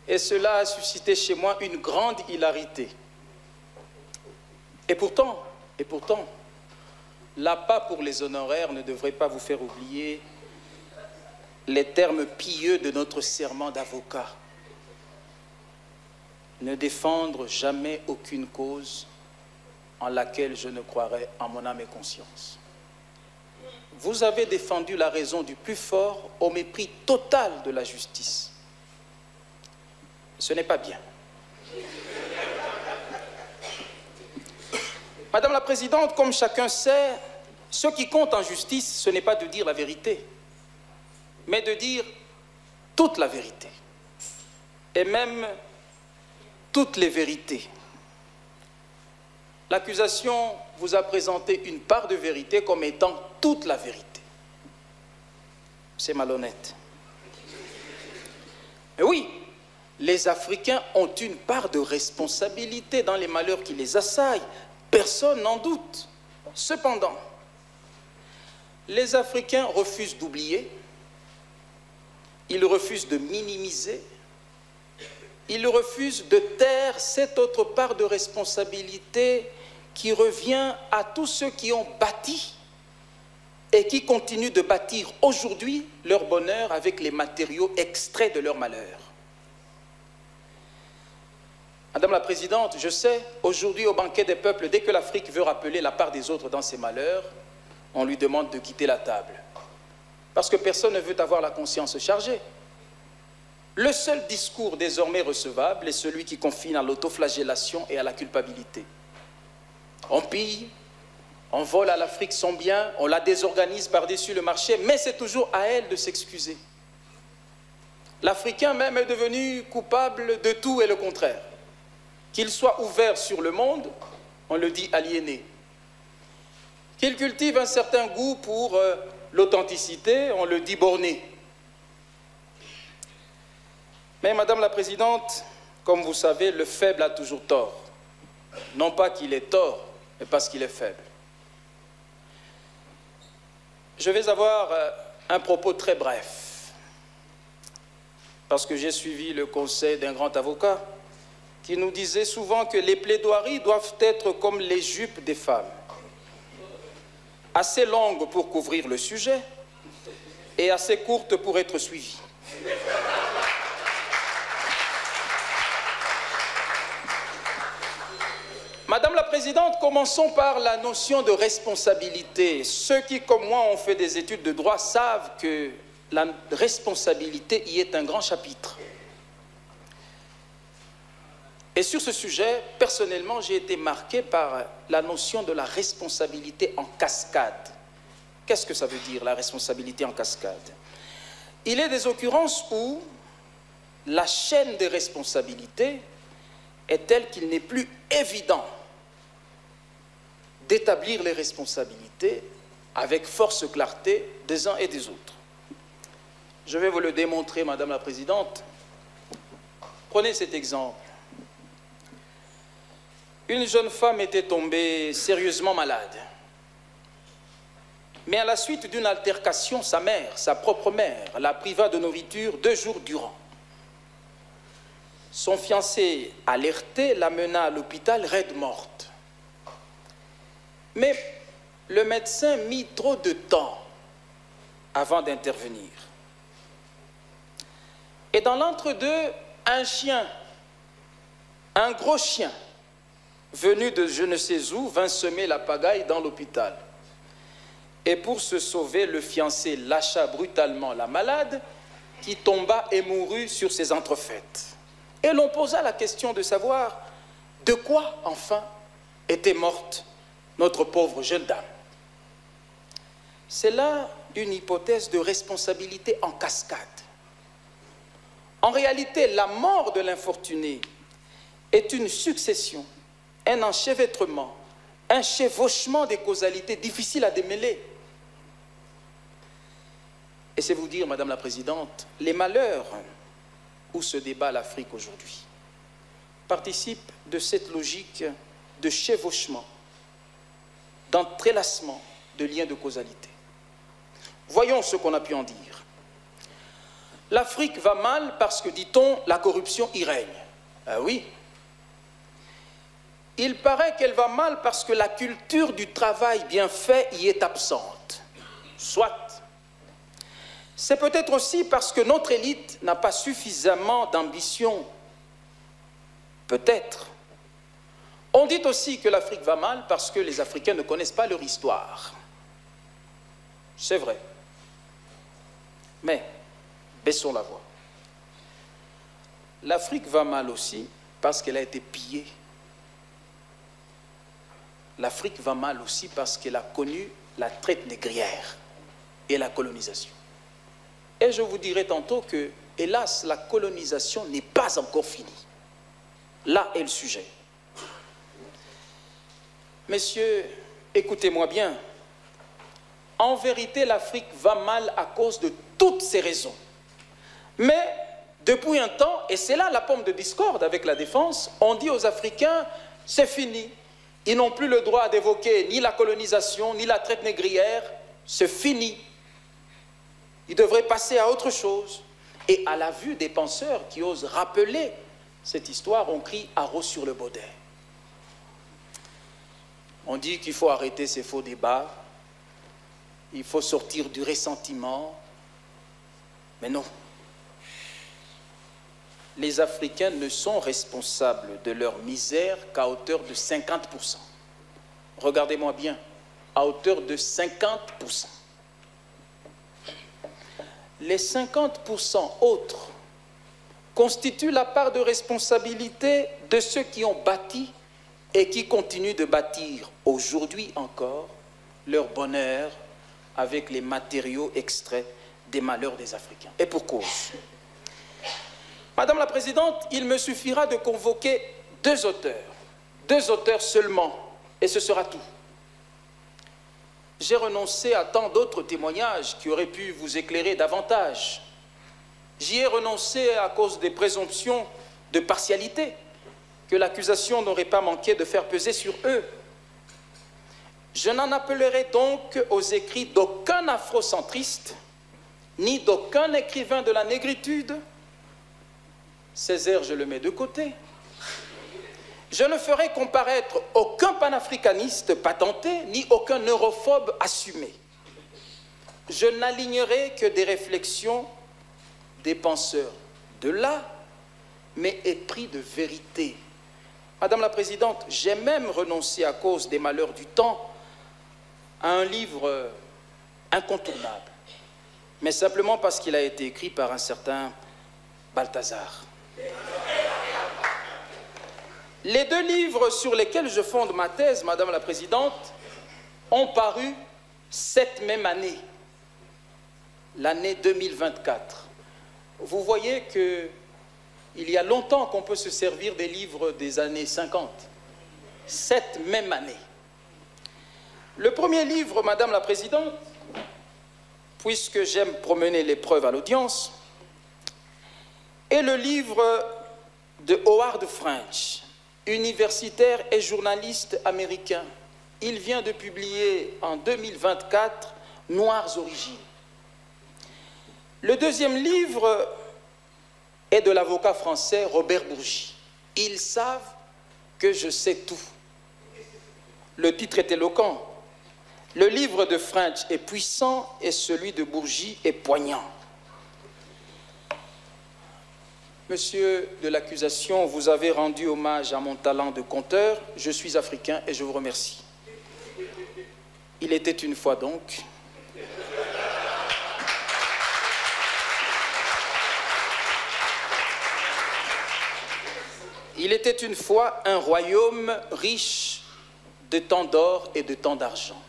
Et cela a suscité chez moi une grande hilarité. Et pourtant, l'appât pour les honoraires ne devrait pas vous faire oublier les termes pieux de notre serment d'avocat. Ne défendre jamais aucune cause en laquelle je ne croirais en mon âme et conscience. Vous avez défendu la raison du plus fort au mépris total de la justice. Ce n'est pas bien. Madame la Présidente, comme chacun sait, ce qui compte en justice, ce n'est pas de dire la vérité, mais de dire toute la vérité, et même toutes les vérités. L'accusation vous a présenté une part de vérité comme étant toute la vérité. C'est malhonnête. Mais oui, les Africains ont une part de responsabilité dans les malheurs qui les assaillent. Personne n'en doute. Cependant, les Africains refusent d'oublier, ils refusent de minimiser, ils refusent de taire cette autre part de responsabilité qui revient à tous ceux qui ont bâti et qui continuent de bâtir aujourd'hui leur bonheur avec les matériaux extraits de leur malheur. Madame la Présidente, je sais, aujourd'hui au banquet des peuples, dès que l'Afrique veut rappeler la part des autres dans ses malheurs, on lui demande de quitter la table. Parce que personne ne veut avoir la conscience chargée. Le seul discours désormais recevable est celui qui confine à l'autoflagellation et à la culpabilité. On pille, on vole à l'Afrique son bien, on la désorganise par-dessus le marché, mais c'est toujours à elle de s'excuser. L'Africain même est devenu coupable de tout et le contraire. Qu'il soit ouvert sur le monde, on le dit aliéné. Qu'il cultive un certain goût pour l'authenticité, on le dit borné. Mais Madame la Présidente, comme vous savez, le faible a toujours tort. Non pas qu'il ait tort, mais parce qu'il est faible. Je vais avoir un propos très bref, parce que j'ai suivi le conseil d'un grand avocat qui nous disait souvent que les plaidoiries doivent être comme les jupes des femmes, assez longues pour couvrir le sujet et assez courtes pour être suivies. Madame la Présidente, commençons par la notion de responsabilité. Ceux qui, comme moi, ont fait des études de droit savent que la responsabilité y est un grand chapitre. Et sur ce sujet, personnellement, j'ai été marqué par la notion de la responsabilité en cascade. Qu'est-ce que ça veut dire, la responsabilité en cascade? Il est des occurrences où la chaîne des responsabilités est telle qu'il n'est plus évident d'établir les responsabilités avec force clarté des uns et des autres. Je vais vous le démontrer, Madame la Présidente. Prenez cet exemple. Une jeune femme était tombée sérieusement malade. Mais à la suite d'une altercation, sa mère, sa propre mère, la priva de nourriture 2 jours durant. Son fiancé, alerté, l'amena à l'hôpital raide morte. Mais le médecin mit trop de temps avant d'intervenir. Et dans l'entre-deux, un chien, un gros chien, venu de je ne sais où, vint semer la pagaille dans l'hôpital. Et pour se sauver, le fiancé lâcha brutalement la malade qui tomba et mourut sur ses entrefaites. Et l'on posa la question de savoir de quoi, enfin, était morte notre pauvre jeune dame. C'est là une hypothèse de responsabilité en cascade. En réalité, la mort de l'infortuné est une succession, un enchevêtrement, un chevauchement des causalités difficiles à démêler. Et c'est vous dire, Madame la Présidente, les malheurs où se débat l'Afrique aujourd'hui participent de cette logique de chevauchement, d'entrelacement de liens de causalité. Voyons ce qu'on a pu en dire. L'Afrique va mal parce que, dit-on, la corruption y règne. Ah oui. Il paraît qu'elle va mal parce que la culture du travail bien fait y est absente. Soit. C'est peut-être aussi parce que notre élite n'a pas suffisamment d'ambition. Peut-être. On dit aussi que l'Afrique va mal parce que les Africains ne connaissent pas leur histoire. C'est vrai. Mais, baissons la voix. L'Afrique va mal aussi parce qu'elle a été pillée. L'Afrique va mal aussi parce qu'elle a connu la traite négrière et la colonisation. Et je vous dirai tantôt que, hélas, la colonisation n'est pas encore finie. Là est le sujet. Messieurs, écoutez-moi bien. En vérité, l'Afrique va mal à cause de toutes ces raisons. Mais, depuis un temps, et c'est là la pomme de discorde avec la défense, on dit aux Africains, c'est fini. Ils n'ont plus le droit d'évoquer ni la colonisation, ni la traite négrière. C'est fini. Ils devraient passer à autre chose. Et à la vue des penseurs qui osent rappeler cette histoire, on crie « haro sur le baudet ». On dit qu'il faut arrêter ces faux débats, il faut sortir du ressentiment. Mais non. Les Africains ne sont responsables de leur misère qu'à hauteur de 50%. Regardez-moi bien, à hauteur de 50%. Les 50% autres constituent la part de responsabilité de ceux qui ont bâti et qui continuent de bâtir aujourd'hui encore leur bonheur avec les matériaux extraits des malheurs des Africains. Et pour cause. Madame la Présidente, il me suffira de convoquer deux auteurs seulement, et ce sera tout. J'ai renoncé à tant d'autres témoignages qui auraient pu vous éclairer davantage. J'y ai renoncé à cause des présomptions de partialité que l'accusation n'aurait pas manqué de faire peser sur eux. Je n'en appellerai donc aux écrits d'aucun afrocentriste, ni d'aucun écrivain de la négritude. Césaire, je le mets de côté. Je ne ferai comparaître aucun panafricaniste patenté, ni aucun europhobe assumé. Je n'alignerai que des réflexions des penseurs de là, mais épris de vérité. Madame la Présidente, j'ai même renoncé à cause des malheurs du temps à un livre incontournable, mais simplement parce qu'il a été écrit par un certain Balthazar. Les deux livres sur lesquels je fonde ma thèse, Madame la Présidente, ont paru cette même année, l'année 2024. Vous voyez qu'il y a longtemps qu'on peut se servir des livres des années 50, cette même année. Le premier livre, Madame la Présidente, puisque j'aime promener les preuves à l'audience, est le livre de Howard French, universitaire et journaliste américain. Il vient de publier en 2024 « Noires origines ». Le deuxième livre est de l'avocat français Robert Bourgi. « Ils savent que je sais tout ». Le titre est éloquent. Le livre de French est puissant et celui de Bourgi est poignant. Monsieur de l'accusation, vous avez rendu hommage à mon talent de conteur. Je suis africain et je vous remercie. Il était une fois donc. Il était une fois un royaume riche de tant d'or et de tant d'argent.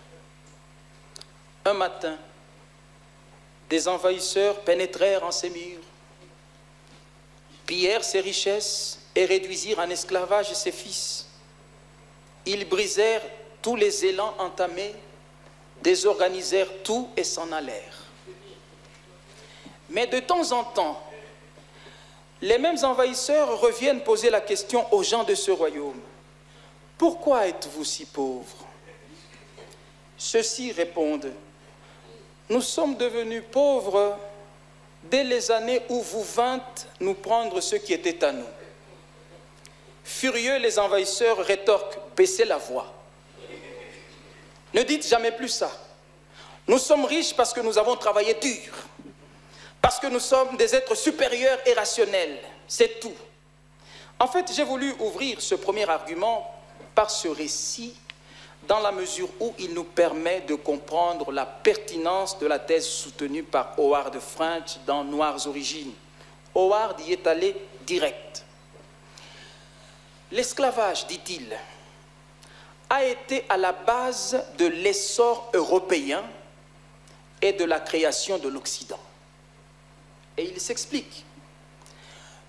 Un matin, des envahisseurs pénétrèrent en ses murs, pillèrent ses richesses et réduisirent en esclavage ses fils. Ils brisèrent tous les élans entamés, désorganisèrent tout et s'en allèrent. Mais de temps en temps, les mêmes envahisseurs reviennent poser la question aux gens de ce royaume. « Pourquoi êtes-vous si pauvres ?» Ceux-ci répondent « Nous sommes devenus pauvres dès les années où vous vîntes nous prendre ce qui était à nous. Furieux, les envahisseurs rétorquent, baissez la voix. Ne dites jamais plus ça. Nous sommes riches parce que nous avons travaillé dur, parce que nous sommes des êtres supérieurs et rationnels, c'est tout. En fait, j'ai voulu ouvrir ce premier argument par ce récit dans la mesure où il nous permet de comprendre la pertinence de la thèse soutenue par Howard French dans Noires origines. Howard y est allé direct. L'esclavage, dit-il, a été à la base de l'essor européen et de la création de l'Occident. Et il s'explique.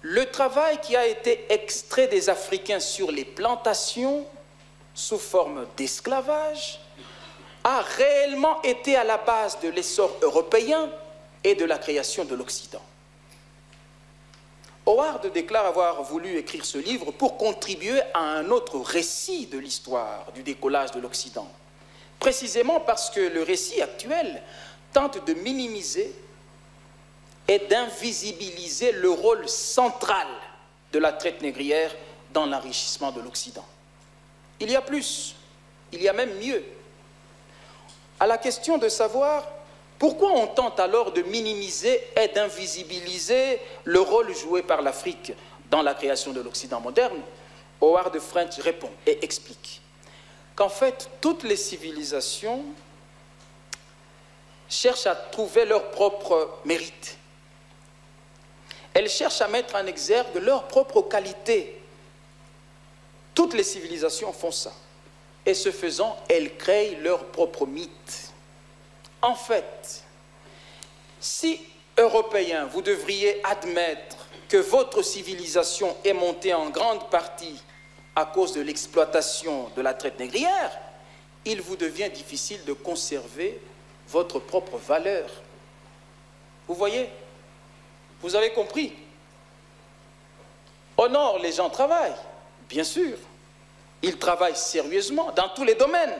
Le travail qui a été extrait des Africains sur les plantations sous forme d'esclavage a réellement été à la base de l'essor européen et de la création de l'Occident. Howard déclare avoir voulu écrire ce livre pour contribuer à un autre récit de l'histoire du décollage de l'Occident, précisément parce que le récit actuel tente de minimiser et d'invisibiliser le rôle central de la traite négrière dans l'enrichissement de l'Occident. Il y a plus, il y a même mieux. À la question de savoir pourquoi on tente alors de minimiser et d'invisibiliser le rôle joué par l'Afrique dans la création de l'Occident moderne, Howard French répond et explique qu'en fait, toutes les civilisations cherchent à trouver leur propre mérite. Elles cherchent à mettre en exergue leurs propres qualités. Toutes les civilisations font ça. Et ce faisant, elles créent leur propre mythe. En fait, si, Européens, vous devriez admettre que votre civilisation est montée en grande partie à cause de l'exploitation de la traite négrière, il vous devient difficile de conserver votre propre valeur. Vous voyez? Vous avez compris? Au nord, les gens travaillent, bien sûr. Ils travaillent sérieusement dans tous les domaines.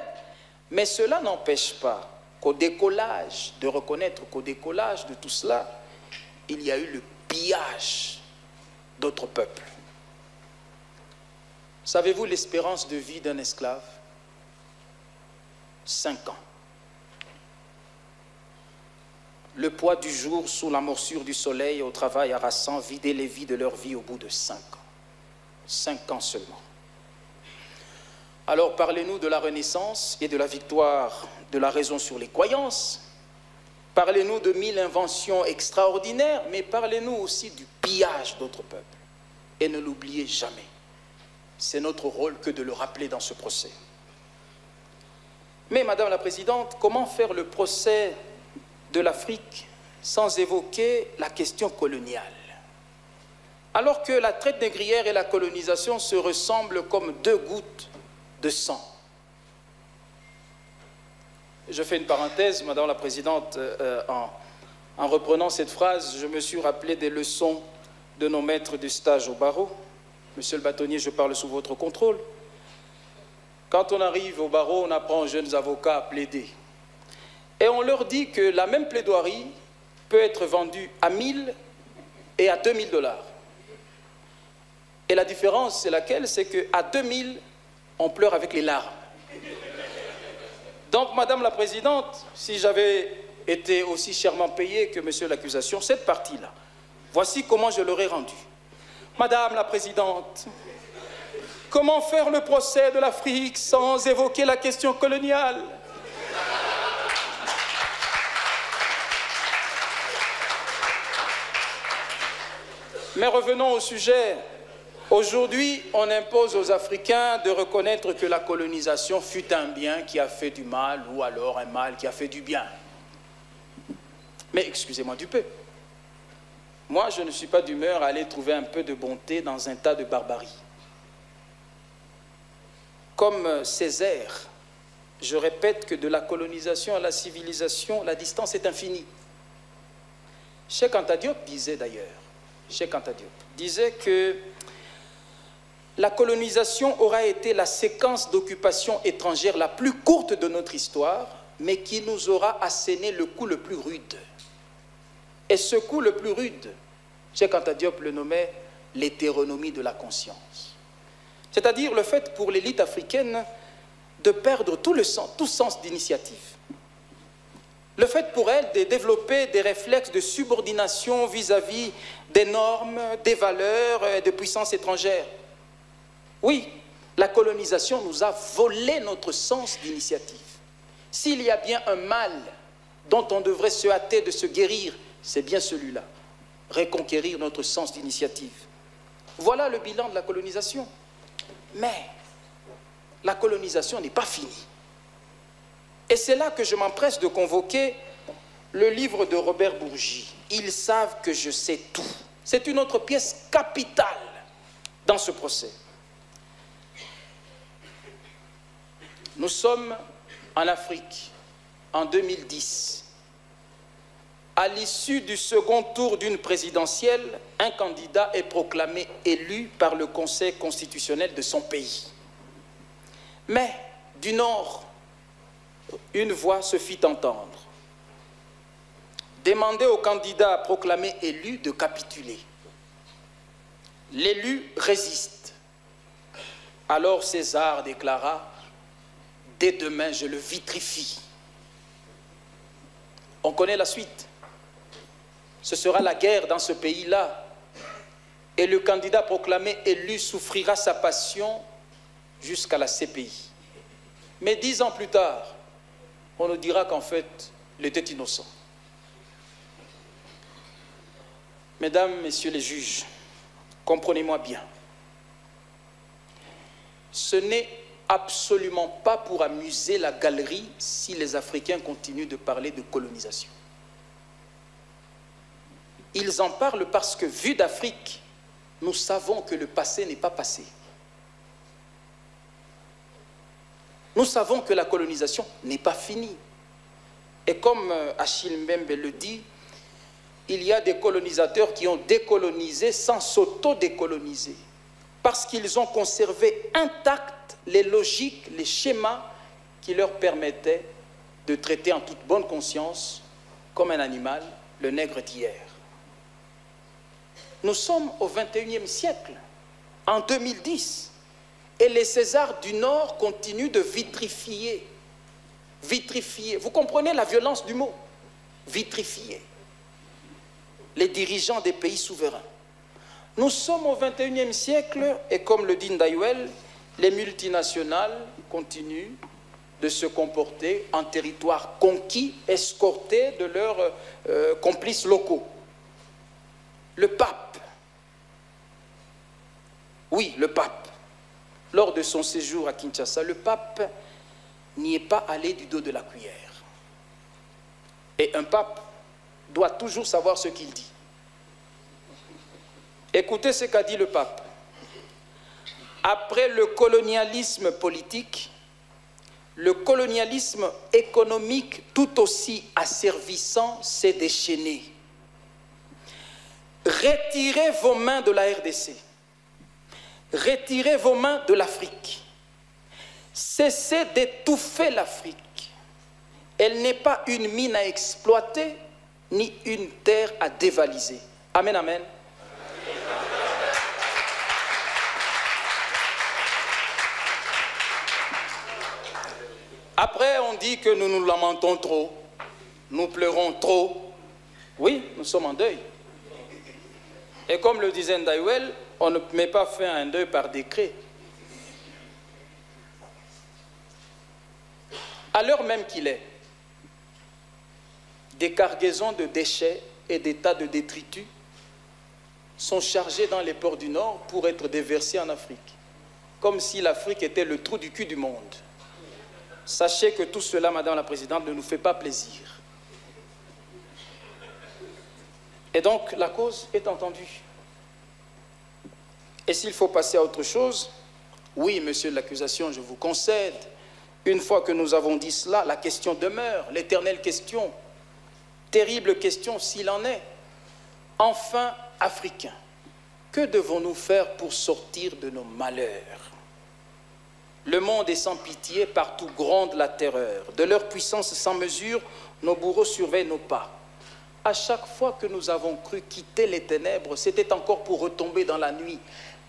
Mais cela n'empêche pas qu'au décollage, de reconnaître qu'au décollage de tout cela, il y a eu le pillage d'autres peuples. Savez-vous l'espérance de vie d'un esclave? 5 ans. Le poids du jour sous la morsure du soleil au travail harassant vidait les vies de leur vie au bout de 5 ans. 5 ans seulement. Alors parlez-nous de la Renaissance et de la victoire de la raison sur les croyances. Parlez-nous de 1000 inventions extraordinaires, mais parlez-nous aussi du pillage d'autres peuples. Et ne l'oubliez jamais. C'est notre rôle que de le rappeler dans ce procès. Mais Madame la Présidente, comment faire le procès de l'Afrique sans évoquer la question coloniale? Alors que la traite négrière et la colonisation se ressemblent comme 2 gouttes de sang. Je fais une parenthèse, Madame la Présidente, en reprenant cette phrase, je me suis rappelé des leçons de nos maîtres du stage au barreau. Monsieur le bâtonnier, je parle sous votre contrôle. Quand on arrive au barreau, on apprend aux jeunes avocats à plaider. Et on leur dit que la même plaidoirie peut être vendue à 1000 et à 2000 $. Et la différence, c'est laquelle? C'est qu'à 2000, on pleure avec les larmes. Donc, Madame la Présidente, si j'avais été aussi chèrement payé que Monsieur l'accusation, cette partie-là, voici comment je l'aurais rendue. Madame la Présidente, comment faire le procès de l'Afrique sans évoquer la question coloniale? Mais revenons au sujet. Aujourd'hui, on impose aux Africains de reconnaître que la colonisation fut un bien qui a fait du mal ou alors un mal qui a fait du bien. Mais excusez-moi du peu. Moi, je ne suis pas d'humeur à aller trouver un peu de bonté dans un tas de barbarie. Comme Césaire, je répète que de la colonisation à la civilisation, la distance est infinie. Cheikh Anta Diop disait d'ailleurs, Cheikh Anta Diop disait que la colonisation aura été la séquence d'occupation étrangère la plus courte de notre histoire, mais qui nous aura asséné le coup le plus rude. Et ce coup le plus rude, Cheikh Anta Diop le nommait l'hétéronomie de la conscience. C'est-à-dire le fait pour l'élite africaine de perdre tout sens d'initiative. Le fait pour elle de développer des réflexes de subordination vis-à-vis des normes, des valeurs et des puissances étrangères. Oui, la colonisation nous a volé notre sens d'initiative. S'il y a bien un mal dont on devrait se hâter de se guérir, c'est bien celui-là. Reconquérir notre sens d'initiative. Voilà le bilan de la colonisation. Mais la colonisation n'est pas finie. Et c'est là que je m'empresse de convoquer le livre de Robert Bourgi. Ils savent que je sais tout. C'est une autre pièce capitale dans ce procès. Nous sommes en Afrique en 2010. À l'issue du second tour d'une présidentielle, un candidat est proclamé élu par le Conseil constitutionnel de son pays. Mais du Nord, une voix se fit entendre. Demandez au candidat proclamé élu de capituler. L'élu résiste. Alors César déclara: dès demain, je le vitrifie. On connaît la suite. Ce sera la guerre dans ce pays-là. Et le candidat proclamé élu souffrira sa passion jusqu'à la CPI. Mais 10 ans plus tard, on nous dira qu'en fait, il était innocent. Mesdames, Messieurs les juges, comprenez-moi bien. Ce n'est absolument pas pour amuser la galerie si les Africains continuent de parler de colonisation. Ils en parlent parce que, vu d'Afrique, nous savons que le passé n'est pas passé. Nous savons que la colonisation n'est pas finie. Et comme Achille Mbembe le dit, il y a des colonisateurs qui ont décolonisé sans s'auto-décoloniser, parce qu'ils ont conservé intactes les logiques, les schémas qui leur permettaient de traiter en toute bonne conscience, comme un animal, le nègre d'hier. Nous sommes au XXIe siècle, en 2010, et les Césars du Nord continuent de vitrifier. Vitrifier. Vous comprenez la violence du mot? Vitrifier. Les dirigeants des pays souverains. Nous sommes au XXIe siècle, et comme le dit Ndayouel, les multinationales continuent de se comporter en territoire conquis, escortés de leurs complices locaux. Le pape, oui, le pape, lors de son séjour à Kinshasa, le pape n'y est pas allé du dos de la cuillère. Et un pape doit toujours savoir ce qu'il dit. Écoutez ce qu'a dit le pape. Après le colonialisme politique, le colonialisme économique tout aussi asservissant s'est déchaîné. Retirez vos mains de la RDC. Retirez vos mains de l'Afrique. Cessez d'étouffer l'Afrique. Elle n'est pas une mine à exploiter, ni une terre à dévaliser. Amen, amen. Après, on dit que nous nous lamentons trop, nous pleurons trop. Oui, nous sommes en deuil. Et comme le disait Ndayouel, on ne met pas fin à un deuil par décret. À l'heure même qu'il est, des cargaisons de déchets et des tas de détritus sont chargés dans les ports du Nord pour être déversés en Afrique, comme si l'Afrique était le trou du cul du monde. Sachez que tout cela, Madame la Présidente, ne nous fait pas plaisir. Et donc, la cause est entendue. Et s'il faut passer à autre chose, oui, monsieur l'accusation, je vous concède, une fois que nous avons dit cela, la question demeure, l'éternelle question, terrible question s'il en est. Enfin, Africains, que devons-nous faire pour sortir de nos malheurs? Le monde est sans pitié, partout gronde la terreur. De leur puissance sans mesure, nos bourreaux surveillent nos pas. à chaque fois que nous avons cru quitter les ténèbres, c'était encore pour retomber dans la nuit.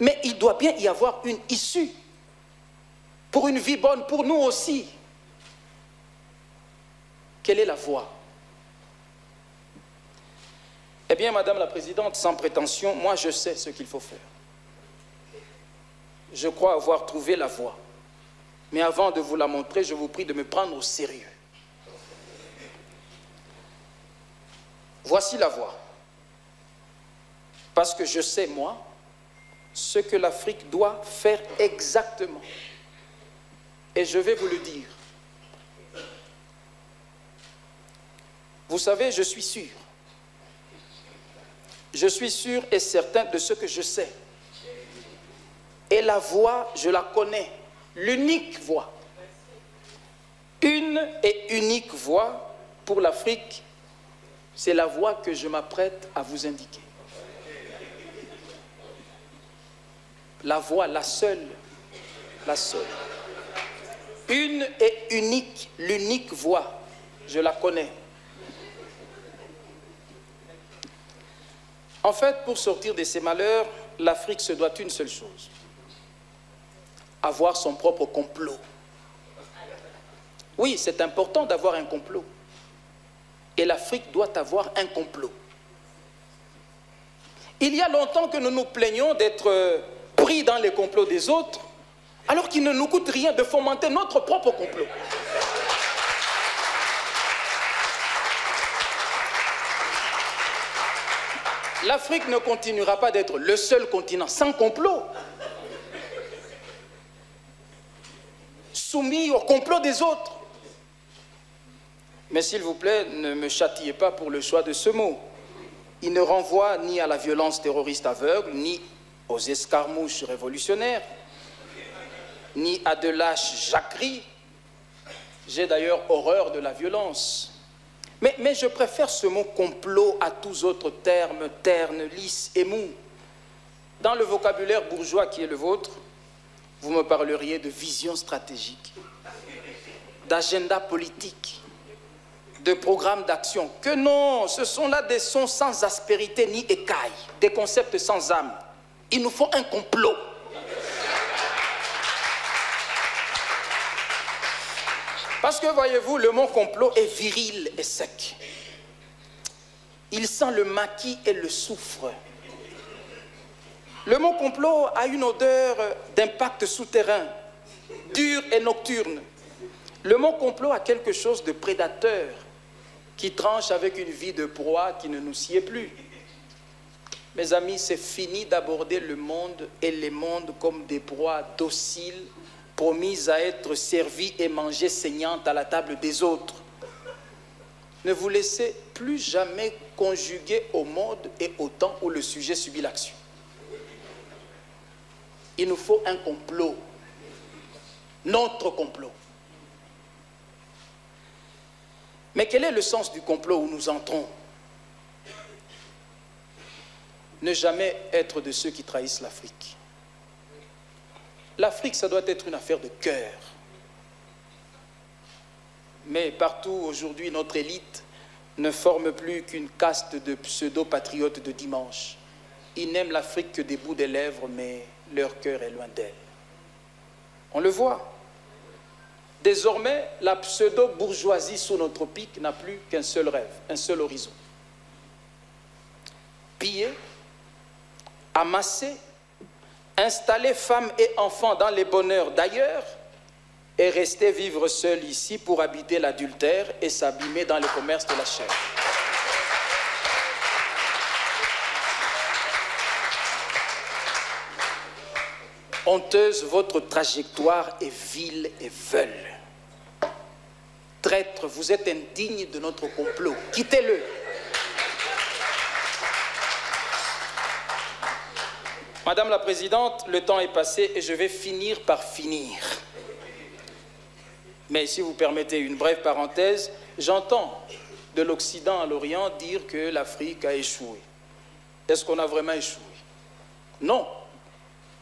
Mais il doit bien y avoir une issue pour une vie bonne, pour nous aussi. Quelle est la voie? Eh bien, Madame la Présidente, sans prétention, moi je sais ce qu'il faut faire. Je crois avoir trouvé la voie. Mais avant de vous la montrer, je vous prie de me prendre au sérieux. Voici la voie. Parce que je sais, moi, ce que l'Afrique doit faire exactement. Et je vais vous le dire. Vous savez, je suis sûr. Je suis sûr et certain de ce que je sais. Et la voie, je la connais. L'unique voie. Une et unique voie pour l'Afrique, c'est la voie que je m'apprête à vous indiquer. La voie, la seule. La seule. Une et unique, l'unique voie, je la connais. En fait, pour sortir de ces malheurs, l'Afrique se doit une seule chose. Avoir son propre complot. Oui, c'est important d'avoir un complot. Et l'Afrique doit avoir un complot. Il y a longtemps que nous nous plaignons d'être pris dans les complots des autres, alors qu'il ne nous coûte rien de fomenter notre propre complot. L'Afrique ne continuera pas d'être le seul continent sans complot, soumis au complot des autres. Mais s'il vous plaît, ne me châtiez pas pour le choix de ce mot. Il ne renvoie ni à la violence terroriste aveugle, ni aux escarmouches révolutionnaires, ni à de lâches jacqueries. J'ai d'ailleurs horreur de la violence. Mais je préfère ce mot complot à tous autres termes ternes, lisses et mous. Dans le vocabulaire bourgeois qui est le vôtre, vous me parleriez de vision stratégique, d'agenda politique, de programme d'action. Que non, ce sont là des sons sans aspérité ni écaille, des concepts sans âme. Il nous faut un complot. Parce que, voyez-vous, le mot complot est viril et sec. Il sent le maquis et le soufre. Le mot complot a une odeur d'impact souterrain, dur et nocturne. Le mot complot a quelque chose de prédateur qui tranche avec une vie de proie qui ne nous sied plus. Mes amis, c'est fini d'aborder le monde et les mondes comme des proies dociles, promises à être servies et mangées saignantes à la table des autres. Ne vous laissez plus jamais conjuguer au mode et au temps où le sujet subit l'action. Il nous faut un complot, notre complot. Mais quel est le sens du complot où nous entrons? Ne jamais être de ceux qui trahissent l'Afrique. L'Afrique, ça doit être une affaire de cœur. Mais partout, aujourd'hui, notre élite ne forme plus qu'une caste de pseudo-patriotes de dimanche. Ils n'aiment l'Afrique que des bouts des lèvres, mais leur cœur est loin d'elle. On le voit. Désormais, la pseudo-bourgeoisie sous-tropique n'a plus qu'un seul rêve, un seul horizon. Piller, amasser, installer femmes et enfants dans les bonheurs d'ailleurs et rester vivre seul ici pour habiter l'adultère et s'abîmer dans le commerce de la chair. Honteuse, votre trajectoire est vile et veule. Traître, vous êtes indigne de notre complot. Quittez-le. Madame la Présidente, le temps est passé et je vais finir par finir. Mais si vous permettez une brève parenthèse, j'entends de l'Occident à l'Orient dire que l'Afrique a échoué. Est-ce qu'on a vraiment échoué? Non.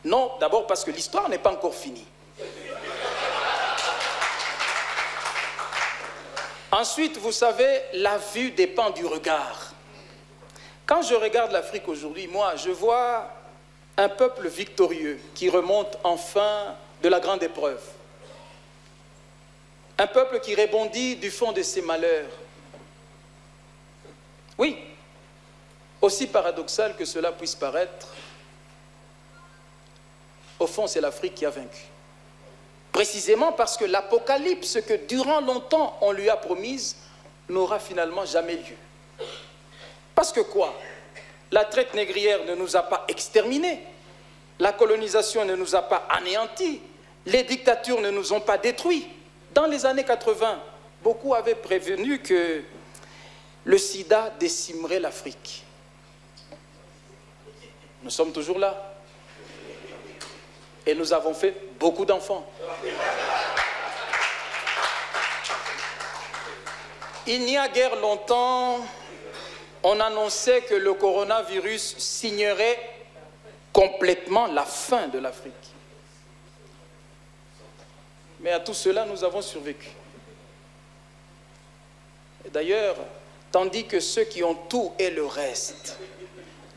Non, d'abord parce que l'histoire n'est pas encore finie. Ensuite, vous savez, la vue dépend du regard. Quand je regarde l'Afrique aujourd'hui, moi, je vois un peuple victorieux qui remonte enfin de la grande épreuve. Un peuple qui rebondit du fond de ses malheurs. Oui, aussi paradoxal que cela puisse paraître, au fond, c'est l'Afrique qui a vaincu. Précisément parce que l'apocalypse que durant longtemps on lui a promise n'aura finalement jamais lieu. Parce que quoi? La traite négrière ne nous a pas exterminés, la colonisation ne nous a pas anéantis, les dictatures ne nous ont pas détruits. Dans les années 80, beaucoup avaient prévenu que le sida décimerait l'Afrique. Nous sommes toujours là. Et nous avons fait beaucoup d'enfants. Il n'y a guère longtemps, on annonçait que le coronavirus signerait complètement la fin de l'Afrique. Mais à tout cela, nous avons survécu. D'ailleurs, tandis que ceux qui ont tout et le reste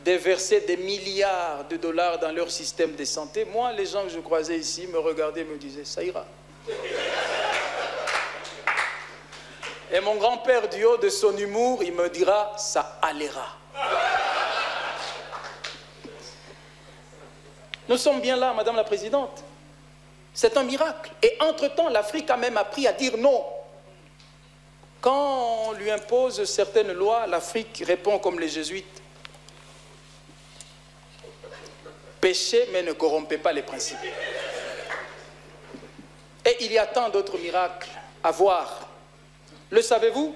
déversaient des milliards de dollars dans leur système de santé, moi, les gens que je croisais ici me regardaient et me disaient « ça ira ». Et mon grand-père, du haut de son humour, il me dira « ça allera ». Nous sommes bien là, Madame la Présidente. C'est un miracle. Et entre-temps, l'Afrique a même appris à dire non. Quand on lui impose certaines lois, l'Afrique répond comme les jésuites. Péchez, mais ne corrompez pas les principes. Et il y a tant d'autres miracles à voir. Le savez-vous?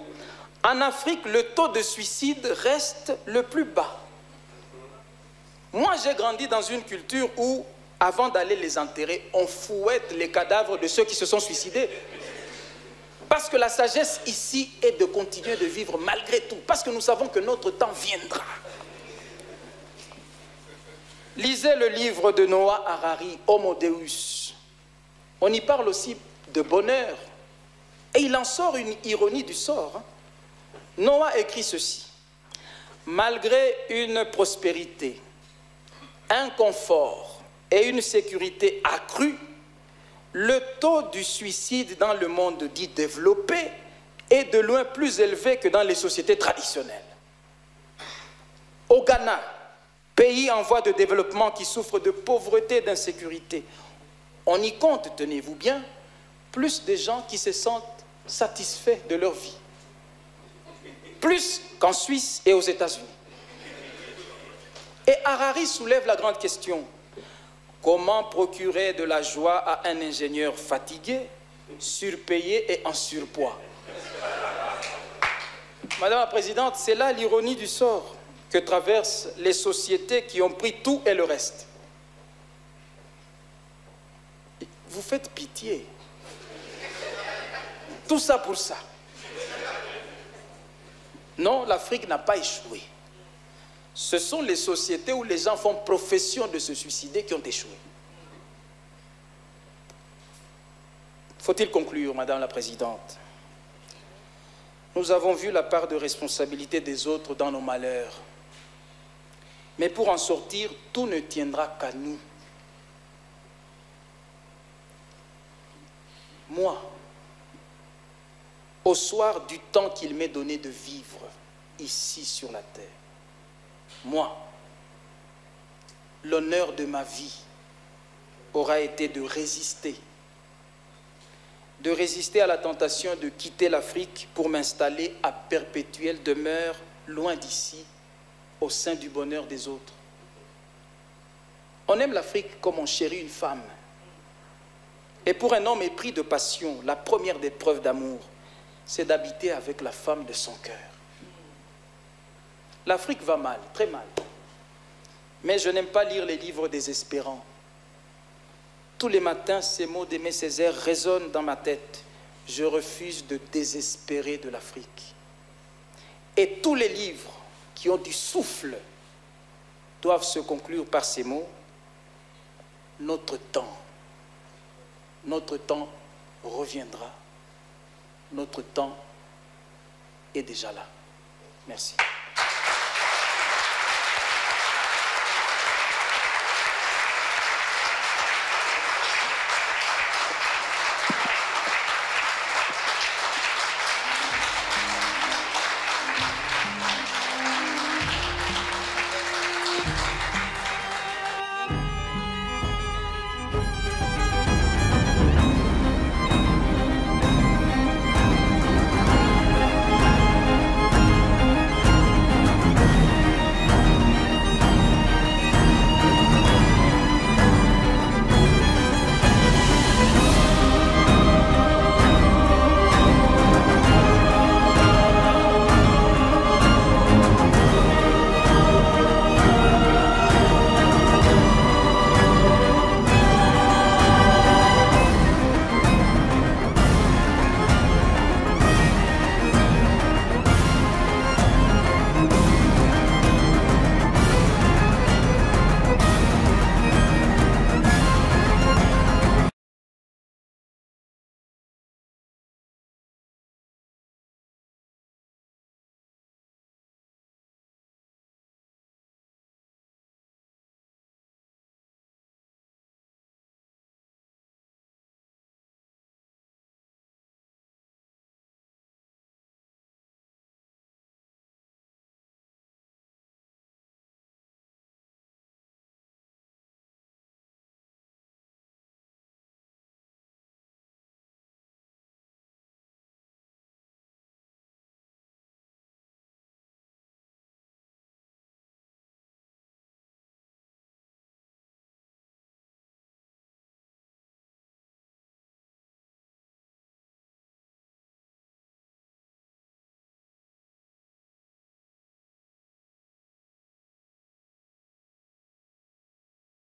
En Afrique, le taux de suicide reste le plus bas. Moi, j'ai grandi dans une culture où, avant d'aller les enterrer, on fouette les cadavres de ceux qui se sont suicidés. Parce que la sagesse ici est de continuer de vivre malgré tout. Parce que nous savons que notre temps viendra. Lisez le livre de Noah Harari, Homo Deus. On y parle aussi de bonheur. Et il en sort une ironie du sort. Noah écrit ceci. Malgré une prospérité, un confort et une sécurité accrue, le taux du suicide dans le monde dit développé est de loin plus élevé que dans les sociétés traditionnelles. Au Ghana, pays en voie de développement qui souffre de pauvreté et d'insécurité, on y compte, tenez-vous bien, plus de gens qui se sentent satisfaits de leur vie. Plus qu'en Suisse et aux États-Unis. Et Harari soulève la grande question. Comment procurer de la joie à un ingénieur fatigué, surpayé et en surpoids? Madame la Présidente, c'est là l'ironie du sort que traversent les sociétés qui ont pris tout et le reste. Vous faites pitié. Tout ça pour ça. Non, l'Afrique n'a pas échoué. Ce sont les sociétés où les gens font profession de se suicider qui ont échoué. Faut-il conclure, Madame la Présidente? Nous avons vu la part de responsabilité des autres dans nos malheurs. Mais pour en sortir, tout ne tiendra qu'à nous. Moi, au soir du temps qu'il m'est donné de vivre ici sur la terre, moi, l'honneur de ma vie aura été de résister à la tentation de quitter l'Afrique pour m'installer à perpétuelle demeure loin d'ici, au sein du bonheur des autres. On aime l'Afrique comme on chérit une femme. Et pour un homme épris de passion, la première des preuves d'amour, c'est d'habiter avec la femme de son cœur. L'Afrique va mal, très mal. Mais je n'aime pas lire les livres désespérants. Tous les matins, ces mots d'Aimé Césaire résonnent dans ma tête. Je refuse de désespérer de l'Afrique. Et tous les livres qui ont du souffle doivent se conclure par ces mots. Notre temps reviendra. Notre temps est déjà là. Merci.